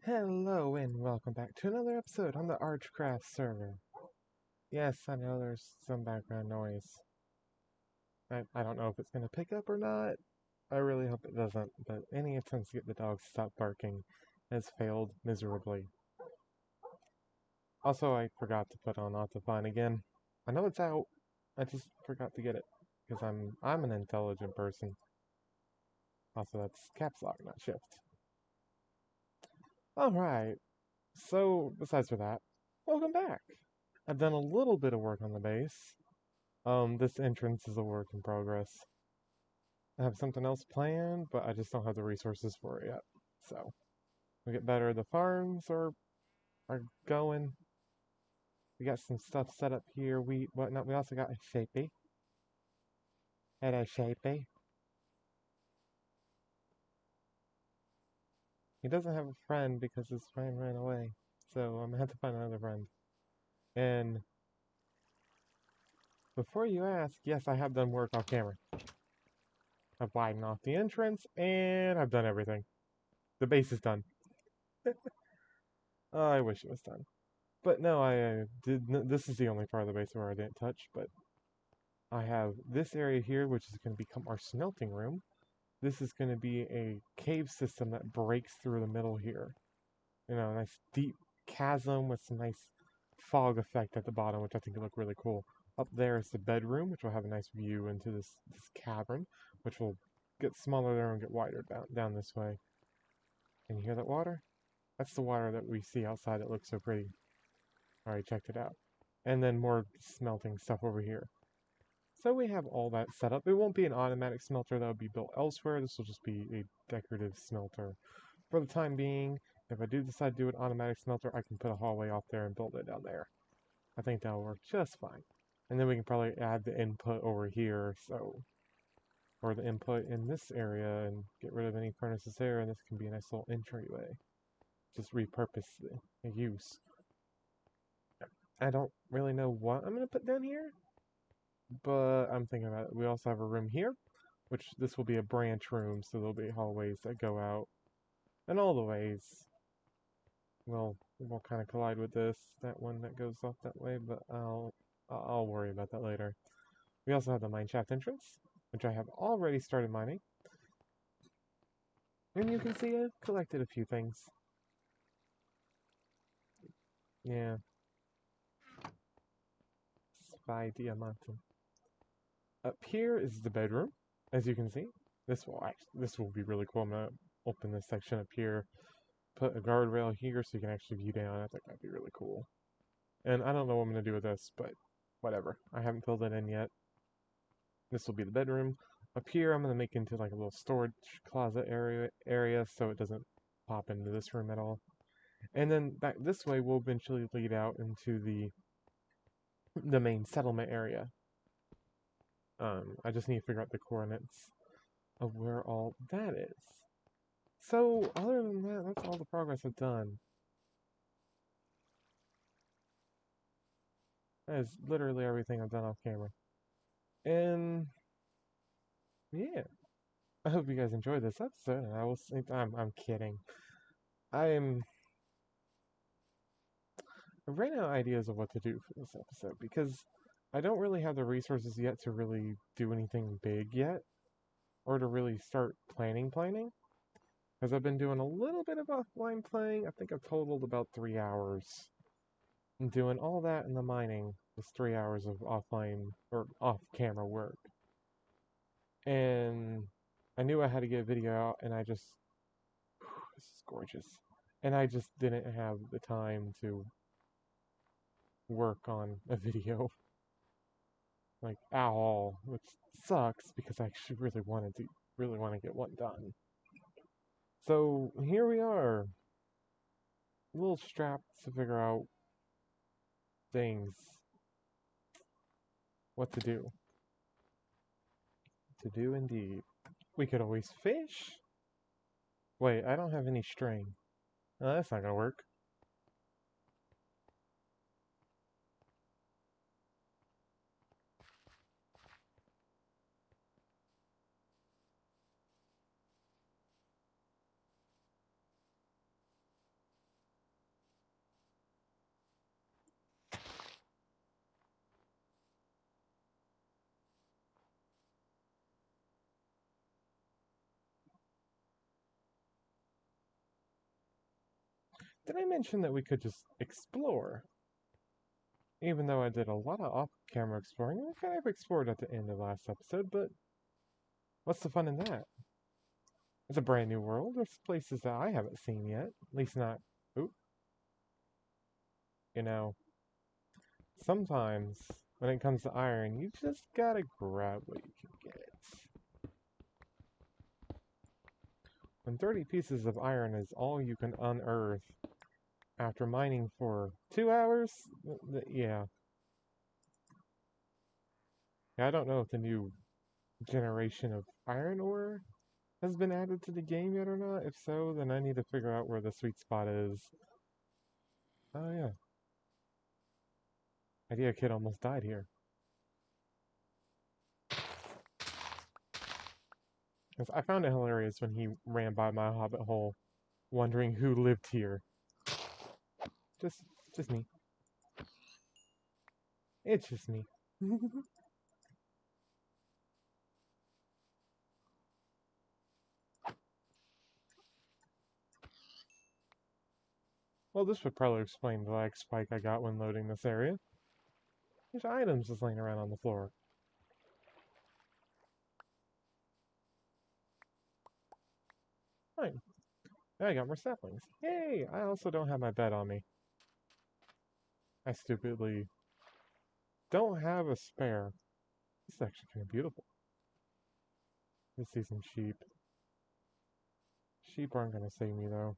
Hello and welcome back to another episode on the Archecraft server. Yes, I know there's some background noise. I don't know if it's going to pick up or not. I really hope it doesn't, but any attempts to get the dogs to stop barking has failed miserably. Also, I forgot to put on Autofine again. I know it's out, I just forgot to get it, because I'm an intelligent person. Also, that's caps lock, not shift. Alright, so besides for that, welcome back! I've done a little bit of work on the base. This entrance is a work in progress. I have something else planned, but I just don't have the resources for it yet. So, we get better. The farms are going. We got some stuff set up here. We also got a Shapey. Hello, Shapey. He doesn't have a friend because his friend ran away. So I'm gonna have to find another friend. And before you ask, yes, I have done work off camera. I've widened off the entrance, and I've done everything. The base is done. Oh, I wish it was done. But no, I this is the only part of the base where I didn't touch, but I have this area here, which is going to become our smelting room. This is going to be a cave system that breaks through the middle here. You know, a nice deep chasm with some nice fog effect at the bottom, which I think will look really cool. Up there is the bedroom, which will have a nice view into this cavern, which will get smaller there and get wider down this way. Can you hear that water? That's the water that we see outside that looks so pretty. Alright, checked it out. And then more smelting stuff over here. So we have all that set up. It won't be an automatic smelter that will be built elsewhere. This will just be a decorative smelter. For the time being, if I do decide to do an automatic smelter, I can put a hallway off there and build it down there. I think that'll work just fine. And then we can probably add the input over here, or the input in this area and get rid of any furnaces there, and this can be a nice little entryway. Just repurpose the use. I don't really know what I'm going to put down here, but I'm thinking about it. We also have a room here, which this will be a branch room, so there'll be hallways that go out. And all the ways will kind of collide with this, that one that goes off that way, but I'll worry about that later. We also have the mineshaft entrance, which I have already started mining. And you can see I've collected a few things. Yeah. Spy Diamante. Up here is the bedroom, as you can see. This will be really cool. I'm gonna open this section up here, put a guardrail here so you can actually view down. I think that'd be really cool. And I don't know what I'm gonna do with this, but whatever. I haven't filled it in yet. This will be the bedroom. Up here, I'm gonna make into like a little storage closet area so it doesn't pop into this room at all. And then back this way, we'll eventually lead out into the main settlement area. I just need to figure out the coordinates of where all that is. So, other than that, that's all the progress I've done. That is literally everything I've done off camera. And, yeah. I hope you guys enjoyed this episode, and I will say, I'm kidding. I ran out of ideas of what to do for this episode, because I don't really have the resources yet to really do anything big yet, or to really start planning. Because I've been doing a little bit of offline playing. I think I've totaled about 3 hours. And doing all that in the mining was 3 hours of offline, or off-camera work. And I knew I had to get a video out, and I just... this is gorgeous. And I just didn't have the time to work on a video. Like, at all. Which sucks, because I actually really want to get one done. So, here we are. A little strapped to figure out things. What to do. To do indeed. We could always fish. Wait, I don't have any string. No, that's not gonna work. did I mention that we could just explore? Even though I did a lot of off-camera exploring, we kind of explored at the end of the last episode, but what's the fun in that? It's a brand new world. There's places that I haven't seen yet. At least not... Oop. You know, sometimes when it comes to iron, you just gotta grab what you can get. When 30 pieces of iron is all you can unearth after mining for 2 hours, yeah. I don't know if the new generation of iron ore has been added to the game yet or not. If so, then I need to figure out where the sweet spot is. Oh yeah. Idea Kid almost died here. I found it hilarious when he ran by my hobbit hole, wondering who lived here. Just me. It's just me. Well, this would probably explain the lag spike I got when loading this area. There's items just laying around on the floor. Fine. Now I got more saplings. Yay! I also don't have my bed on me. I stupidly don't have a spare. This is actually kind of beautiful. Let's see some sheep. Sheep aren't going to save me, though.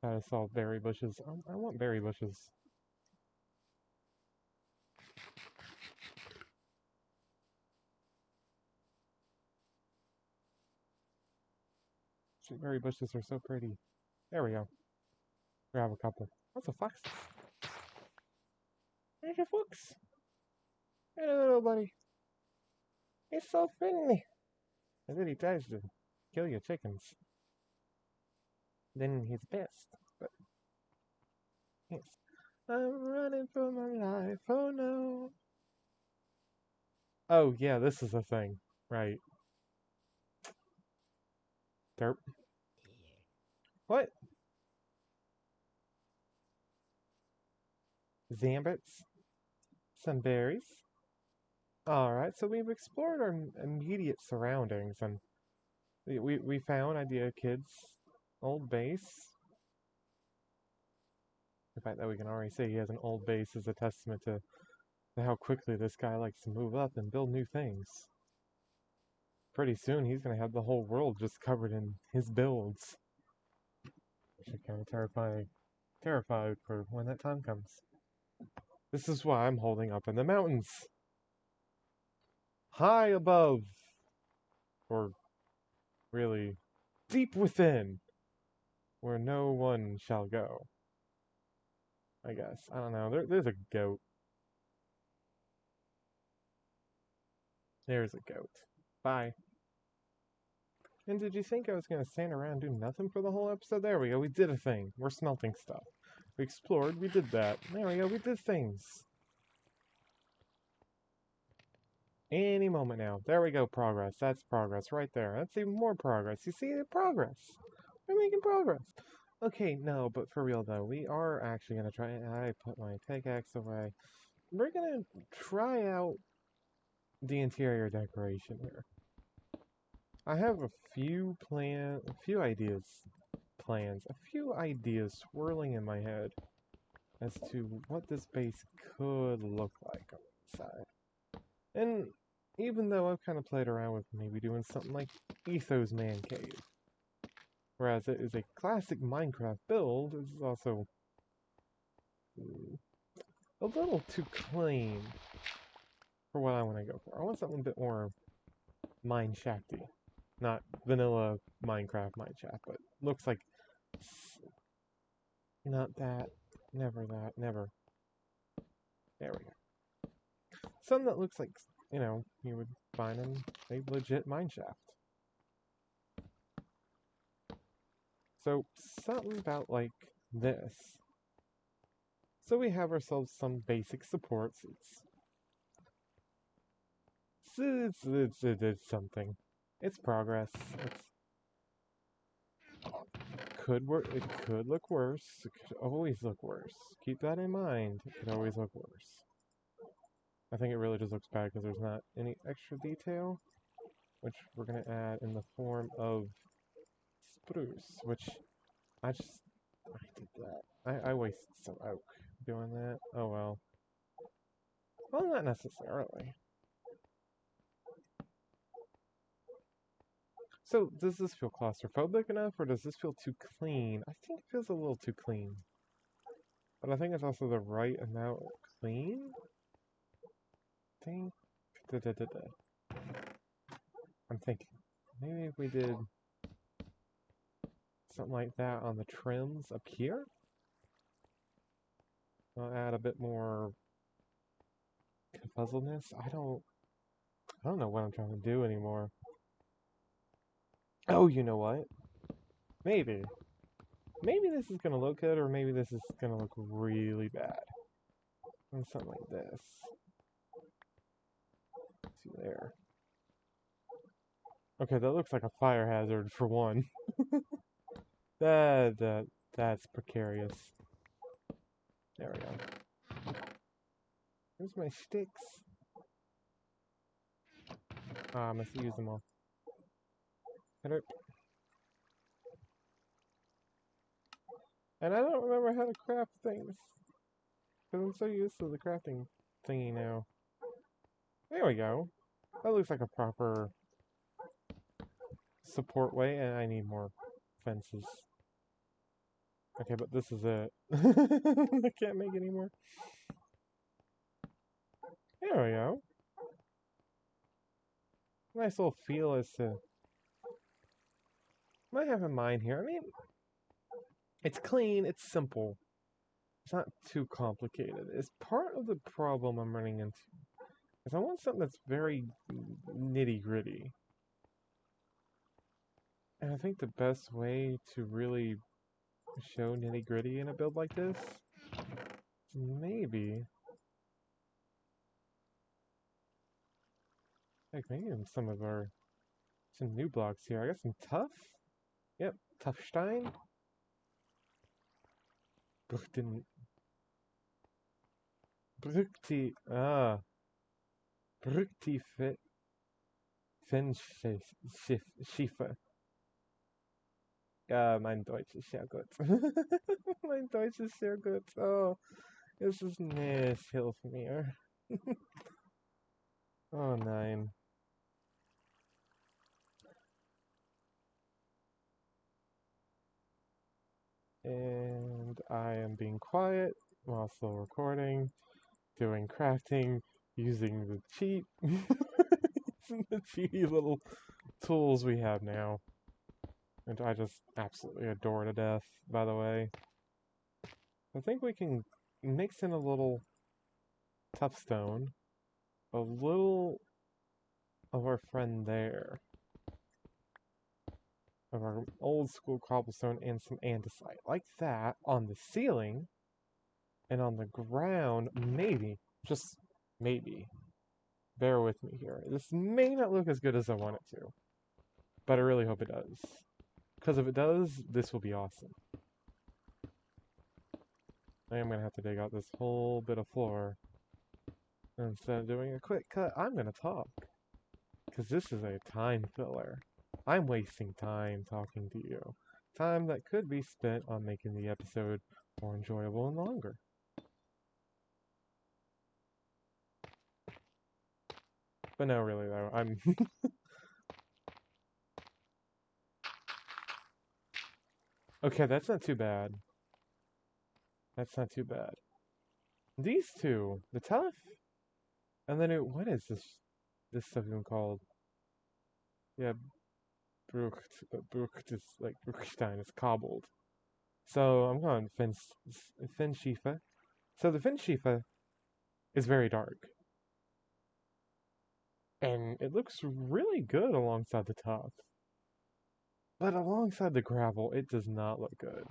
Gotta solve berry bushes. I want berry bushes. Sweet berry bushes are so pretty. There we go. Grab a couple. What's a fox? There's a fox. Hello, little buddy. He's so friendly. And then he tries to kill your chickens. Then he's pissed. But yes. I'm running for my life. Oh no. Oh yeah, this is a thing. Right. Derp. What? Zambits? Some berries? Alright, so we've explored our immediate surroundings, and we found Idea Kid's old base. The fact that we can already say he has an old base is a testament to how quickly this guy likes to move up and build new things. Pretty soon he's going to have the whole world just covered in his builds. Which is kind of terrified for when that time comes. This is why I'm holding up in the mountains. High above. Or really deep within. Where no one shall go. I guess. I don't know. There's a goat. There's a goat. Bye. And did you think I was going to stand around and do nothing for the whole episode? There we go. We did a thing. We're smelting stuff. We explored. We did that. There we go. We did things. Any moment now. There we go. Progress. That's progress right there. That's even more progress. You see the progress. We're making progress. Okay, no, but for real though, we are actually going to try. I put my pickaxe away. We're going to try out the interior decoration here. I have a few ideas swirling in my head as to what this base could look like on the inside. And even though I've kind of played around with maybe doing something like Ethos Man Cave, whereas it is a classic Minecraft build, it's also a little too clean for what I want to go for. I want something a bit more Mineshafty. Not vanilla Minecraft mineshaft, but looks like not that, never that, never. There we go. Something that looks like, you know, you would find in a legit mineshaft. So something about like this. So we have ourselves some basic supports. It's something. It's progress. It could look worse. It could always look worse. Keep that in mind. It could always look worse. I think it really just looks bad because there's not any extra detail, which we're going to add in the form of spruce, which I did that. I wasted some oak doing that. Oh well. Well, not necessarily. So, does this feel claustrophobic enough, or does this feel too clean? I think it feels a little too clean. But I think it's also the right amount of clean? I'm thinking, maybe if we did something like that on the trims up here? I'll add a bit more puzzleness. I don't know what I'm trying to do anymore. Oh, you know what? Maybe. Maybe this is gonna look good, or maybe this is gonna look really bad. And something like this. Let's see there. Okay, that looks like a fire hazard for one. That's precarious. There we go. Here's my sticks. Ah, I must use them all. And I don't remember how to craft things. Because I'm so used to the crafting thingy now. There we go. That looks like a proper support way, and I need more fences. Okay, but this is it. I can't make any more. There we go. Nice little feel as to what I have in mind here. I mean, it's clean, it's simple. It's not too complicated. It's part of the problem I'm running into. Is I want something that's very nitty-gritty. And I think the best way to really show nitty-gritty in a build like this is maybe in some new blocks here. I got some tuff. Yep, Tuffstein. Brückti Fenschiefer. Ja, mein Deutsch ist sehr gut. Mein Deutsch ist sehr gut. Oh, es ist nicht, hilf mir. Oh nein. And I am being quiet while still recording, doing crafting, using the cheaty little tools we have now. And I just absolutely adore to death, by the way. I think we can mix in a little tough stone, a little of our friend there, of our old school cobblestone, and some andesite. Like that on the ceiling, and on the ground, maybe, just maybe. Bear with me here. This may not look as good as I want it to, but I really hope it does. Because if it does, this will be awesome. I am going to have to dig out this whole bit of floor. And instead of doing a quick cut, I'm going to talk. Because this is a time filler. I'm wasting time talking to you. Time that could be spent on making the episode more enjoyable and longer. But no, really though, I'm... Okay, that's not too bad. That's not too bad. These two, the tough, and then what is this stuff even called? Yeah, Brucht is like Bruchstein, it's cobbled. So I'm going Fenschiefer. So the Fenschiefer is very dark. And it looks really good alongside the top. But alongside the gravel, it does not look good.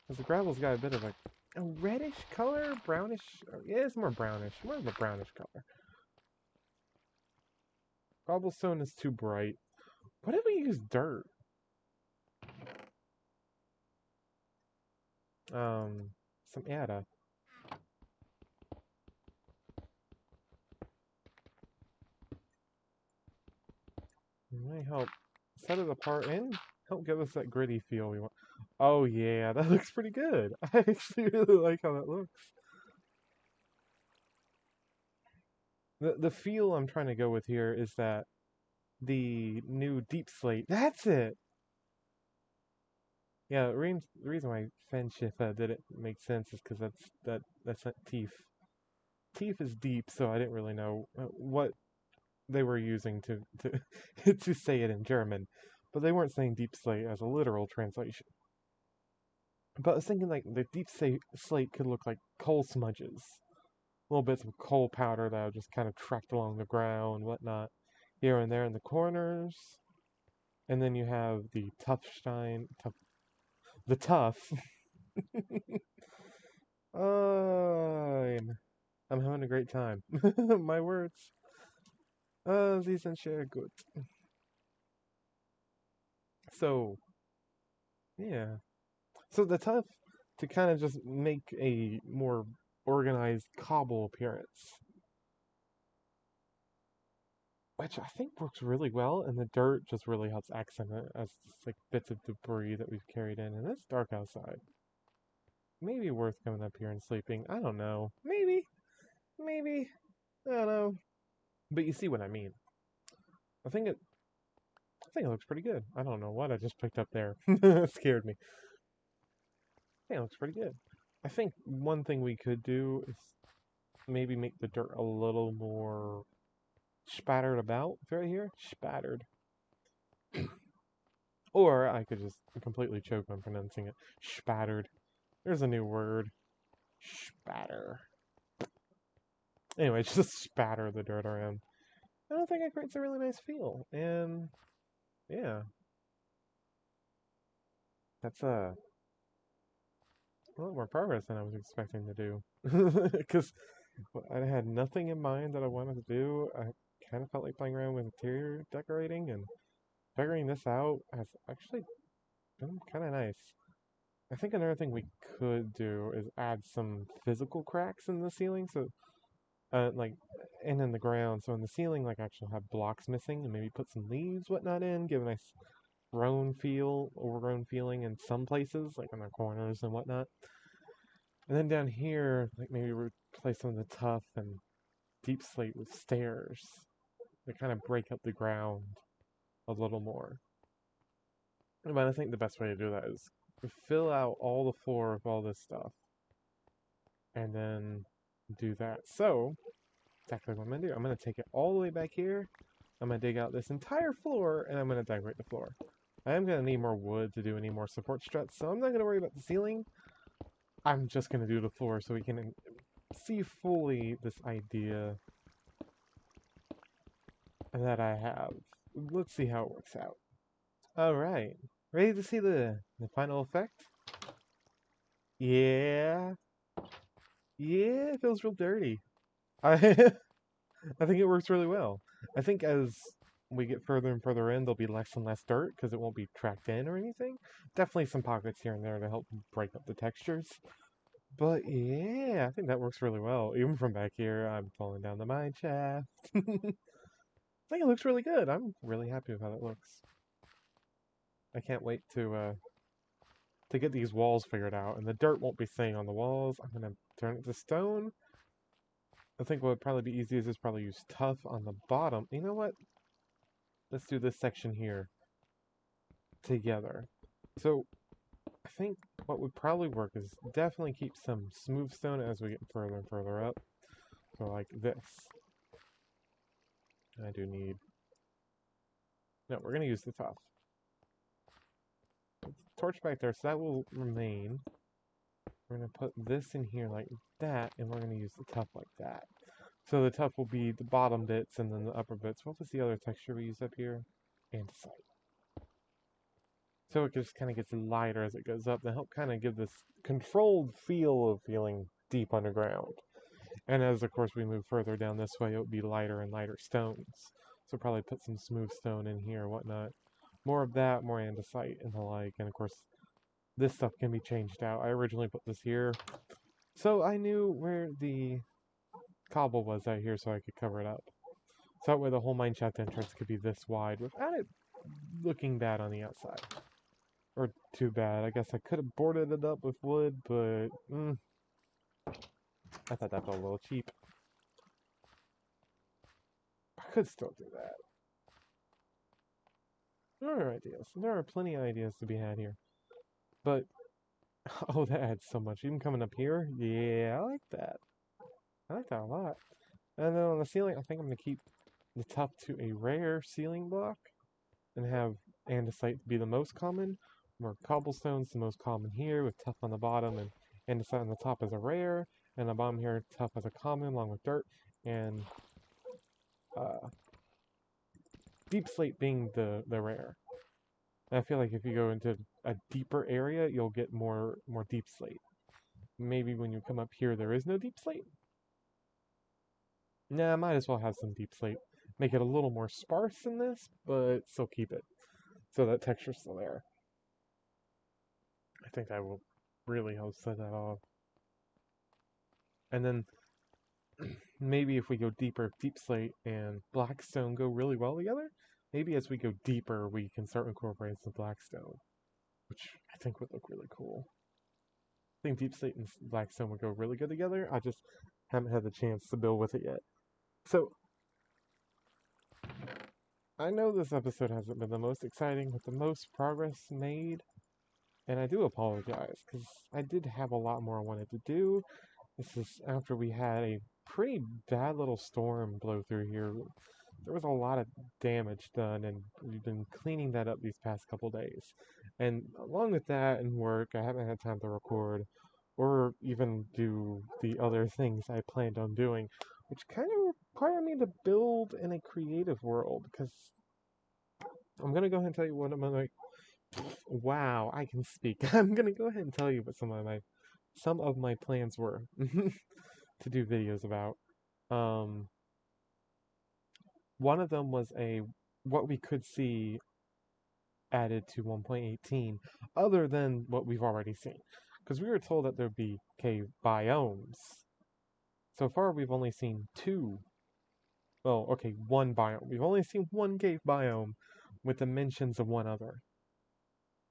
Because the gravel's got a bit of a reddish color, brownish. Yeah, it's more brownish. More of a brownish color. Cobblestone is too bright. What if we use dirt? Some Ada. It might help set it apart and help give us that gritty feel we want. Oh yeah, that looks pretty good. I actually really like how that looks. The feel I'm trying to go with here is that the new deep slate. That's it. Yeah, the reason why Fenshifa didn't make sense is because that's not teeth. Teeth is deep, so I didn't really know what they were using to to say it in German, but they weren't saying deep slate as a literal translation. But I was thinking like the deep slate could look like coal smudges, little bits of coal powder that are just kind of tracked along the ground, whatnot, here and there in the corners. And then you have the the tough. I'm having a great time. My words. Sie sind sehr gut. So, yeah. So the tough to kind of just make a more organized cobble appearance, which I think works really well, and the dirt just really helps accent it as like bits of debris that we've carried in, and it's dark outside. Maybe worth coming up here and sleeping. I don't know. Maybe. I don't know. But you see what I mean. I think it. I think it looks pretty good. I don't know what I just picked up there. It scared me. I think it looks pretty good. I think one thing we could do is maybe make the dirt a little more spattered about right here. Spattered. Or I could just completely choke on pronouncing it. Spattered. There's a new word. Spatter. Anyway, just spatter the dirt around. I don't think it creates a really nice feel. And yeah. That's a lot more progress than I was expecting to do. Because I had nothing in mind that I wanted to do. I kind of felt like playing around with interior decorating, and figuring this out has actually been kind of nice. I think another thing we could do is add some physical cracks in the ceiling, so like and in the ground. So in the ceiling, like actually have blocks missing, and maybe put some leaves, whatnot in, give a nice overgrown feeling in some places, like in the corners and whatnot. And then down here, like maybe replace some of the tough and deep slate with stairs that kind of break up the ground a little more. But I think the best way to do that is fill out all the floor with all this stuff and then do that. So, exactly what I'm going to do. I'm going to take it all the way back here. I'm going to dig out this entire floor and I'm going to decorate the floor. I am going to need more wood to do any more support struts, so I'm not going to worry about the ceiling. I'm just going to do the floor so we can see fully this idea that I have. Let's see how it works out. Alright, ready to see the final effect? Yeah, it feels real dirty. I I think it works really well. I think as we get further and further in, there'll be less and less dirt because it won't be tracked in or anything. Definitely some pockets here and there to help break up the textures. But yeah, I think that works really well. Even from back here, I'm falling down the mine shaft. I think it looks really good. I'm really happy with how that looks. I can't wait to get these walls figured out, and the dirt won't be staying on the walls. I'm gonna turn it to stone. I think what would probably be easiest is probably use tough on the bottom. You know what? Let's do this section here together. So I think what would probably work is definitely keep some smooth stone as we get further and further up. So like this. I do need... No, we're gonna use the tough. Torch back there, so that will remain. We're going to put this in here like that, and we're going to use the tough like that. So the tough will be the bottom bits, and then the upper bits. What was the other texture we used up here? Andesite. So it just kind of gets lighter as it goes up, to help kind of give this controlled feel of feeling deep underground. And as, of course, we move further down this way, it will be lighter and lighter stones. So probably put some smooth stone in here or whatnot. More of that, more andesite and the like. And of course, this stuff can be changed out. I originally put this here, so I knew where the cobble was out here so I could cover it up. So that way the whole mine shaft entrance could be this wide without it looking bad on the outside. Or too bad. I guess I could have boarded it up with wood, but I thought that felt a little cheap. I could still do that. There are ideas. There are plenty of ideas to be had here. But, oh, that adds so much. Even coming up here, yeah, I like that. I like that a lot. And then on the ceiling, I think I'm going to keep the top to a rare ceiling block and have andesite be the most common, where cobblestone's the most common here with tuff on the bottom, and andesite on the top as a rare, and the bottom here tuff as a common along with dirt, and deep slate being the rare. And I feel like if you go into a deeper area, you'll get more deep slate. Maybe when you come up here, there is no deep slate. Nah, I might as well have some deep slate. Make it a little more sparse than this, but still keep it. So that texture's still there. I think that will really help set that off. And then maybe if we go deeper, deep slate and blackstone go really well together. Maybe as we go deeper, we can start incorporating some blackstone, which I think would look really cool. I think deep slate and blackstone would go really good together. I just haven't had the chance to build with it yet. So, I know this episode hasn't been the most exciting, with the most progress made, and I do apologize, because I did have a lot more I wanted to do. This is after we had a pretty bad little storm blow through here. There was a lot of damage done, and we've been cleaning that up these past couple days. And along with that and work, I haven't had time to record or even do the other things I planned on doing, which kind of require me to build in a creative world, because I'm going to go ahead and tell you what I'm like. Wow, I can speak. I'm going to go ahead and tell you what some of my plans were to do videos about. One of them was what we could see added to 1.18, other than what we've already seen. Because we were told that there'd be cave biomes. So far, we've only seen two. Well, okay, one biome. We've only seen one cave biome with the mentions of one other.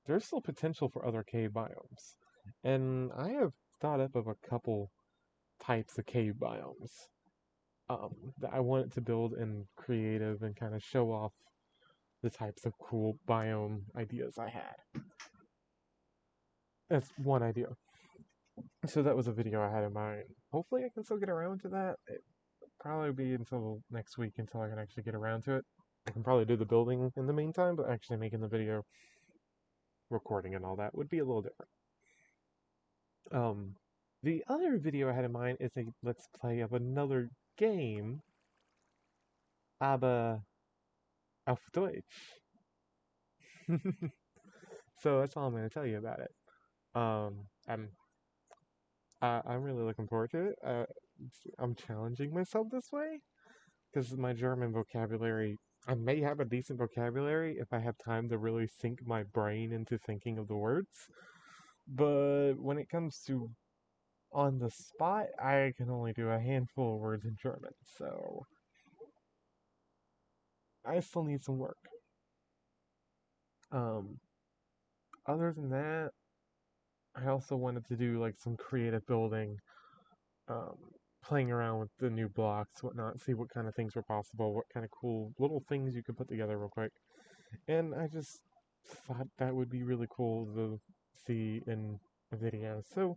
There's still potential for other cave biomes. And I have thought up of a couple types of cave biomes that I wanted to build in creative and kind of show off the types of cool biome ideas I had. That's one idea. So that was a video I had in mind. Hopefully I can still get around to that. It'll probably be until next week until I can actually get around to it. I can probably do the building in the meantime, but actually making the video, recording and all that would be a little different. The other video I had in mind is a let's play of another game, aber auf Deutsch. So that's all I'm going to tell you about it. I'm really looking forward to it. I'm challenging myself this way because my German vocabulary. I may have a decent vocabulary if I have time to really sink my brain into thinking of the words. But when it comes to on the spot, I can only do a handful of words in German. So I still need some work. Other than that, I also wanted to do like some creative building, playing around with the new blocks, whatnot, see what kind of things were possible, what kind of cool little things you could put together real quick. And I just thought that would be really cool to see in a video. So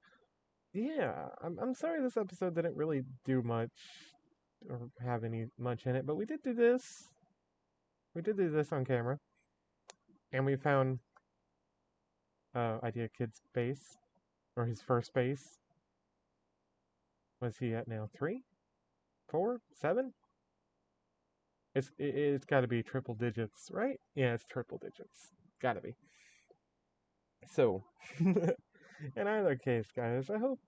yeah, I'm sorry this episode didn't really do much or have any much in it, but we did do this. We did do this on camera. And we found Idea Kid's base, or his first base. What's he at now? 3? 4? 7? It's got to be triple digits, right? Yeah, it's triple digits. Gotta be. So, in either case, guys, I hope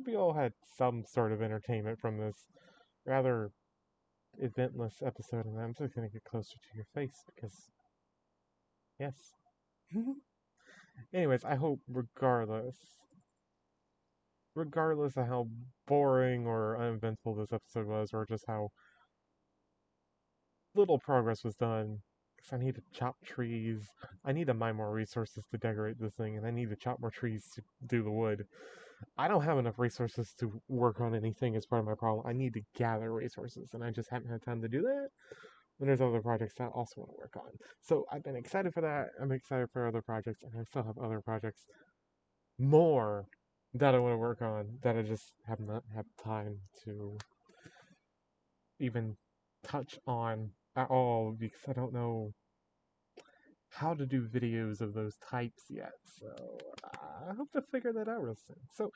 you all had some sort of entertainment from this rather eventless episode, and I'm just gonna get closer to your face because, yes. Anyways, I hope regardless of how boring or uneventful this episode was, or just how little progress was done, because I need to chop trees, I need to mine more resources to decorate this thing, and I need to chop more trees to do the wood. I don't have enough resources to work on anything as part of my problem. I need to gather resources, and I just haven't had time to do that. And there's other projects that I also want to work on. So I've been excited for that. I'm excited for other projects, and I still have other projects more that I want to work on that I just have not had time to even touch on at all because I don't know how to do videos of those types yet. So I hope to figure that out real soon. So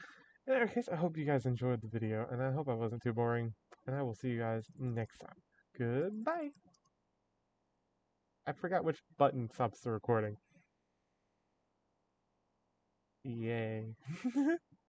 in any case, I hope you guys enjoyed the video, and I hope I wasn't too boring. And I will see you guys next time. Goodbye. I forgot which button stops the recording. Yay.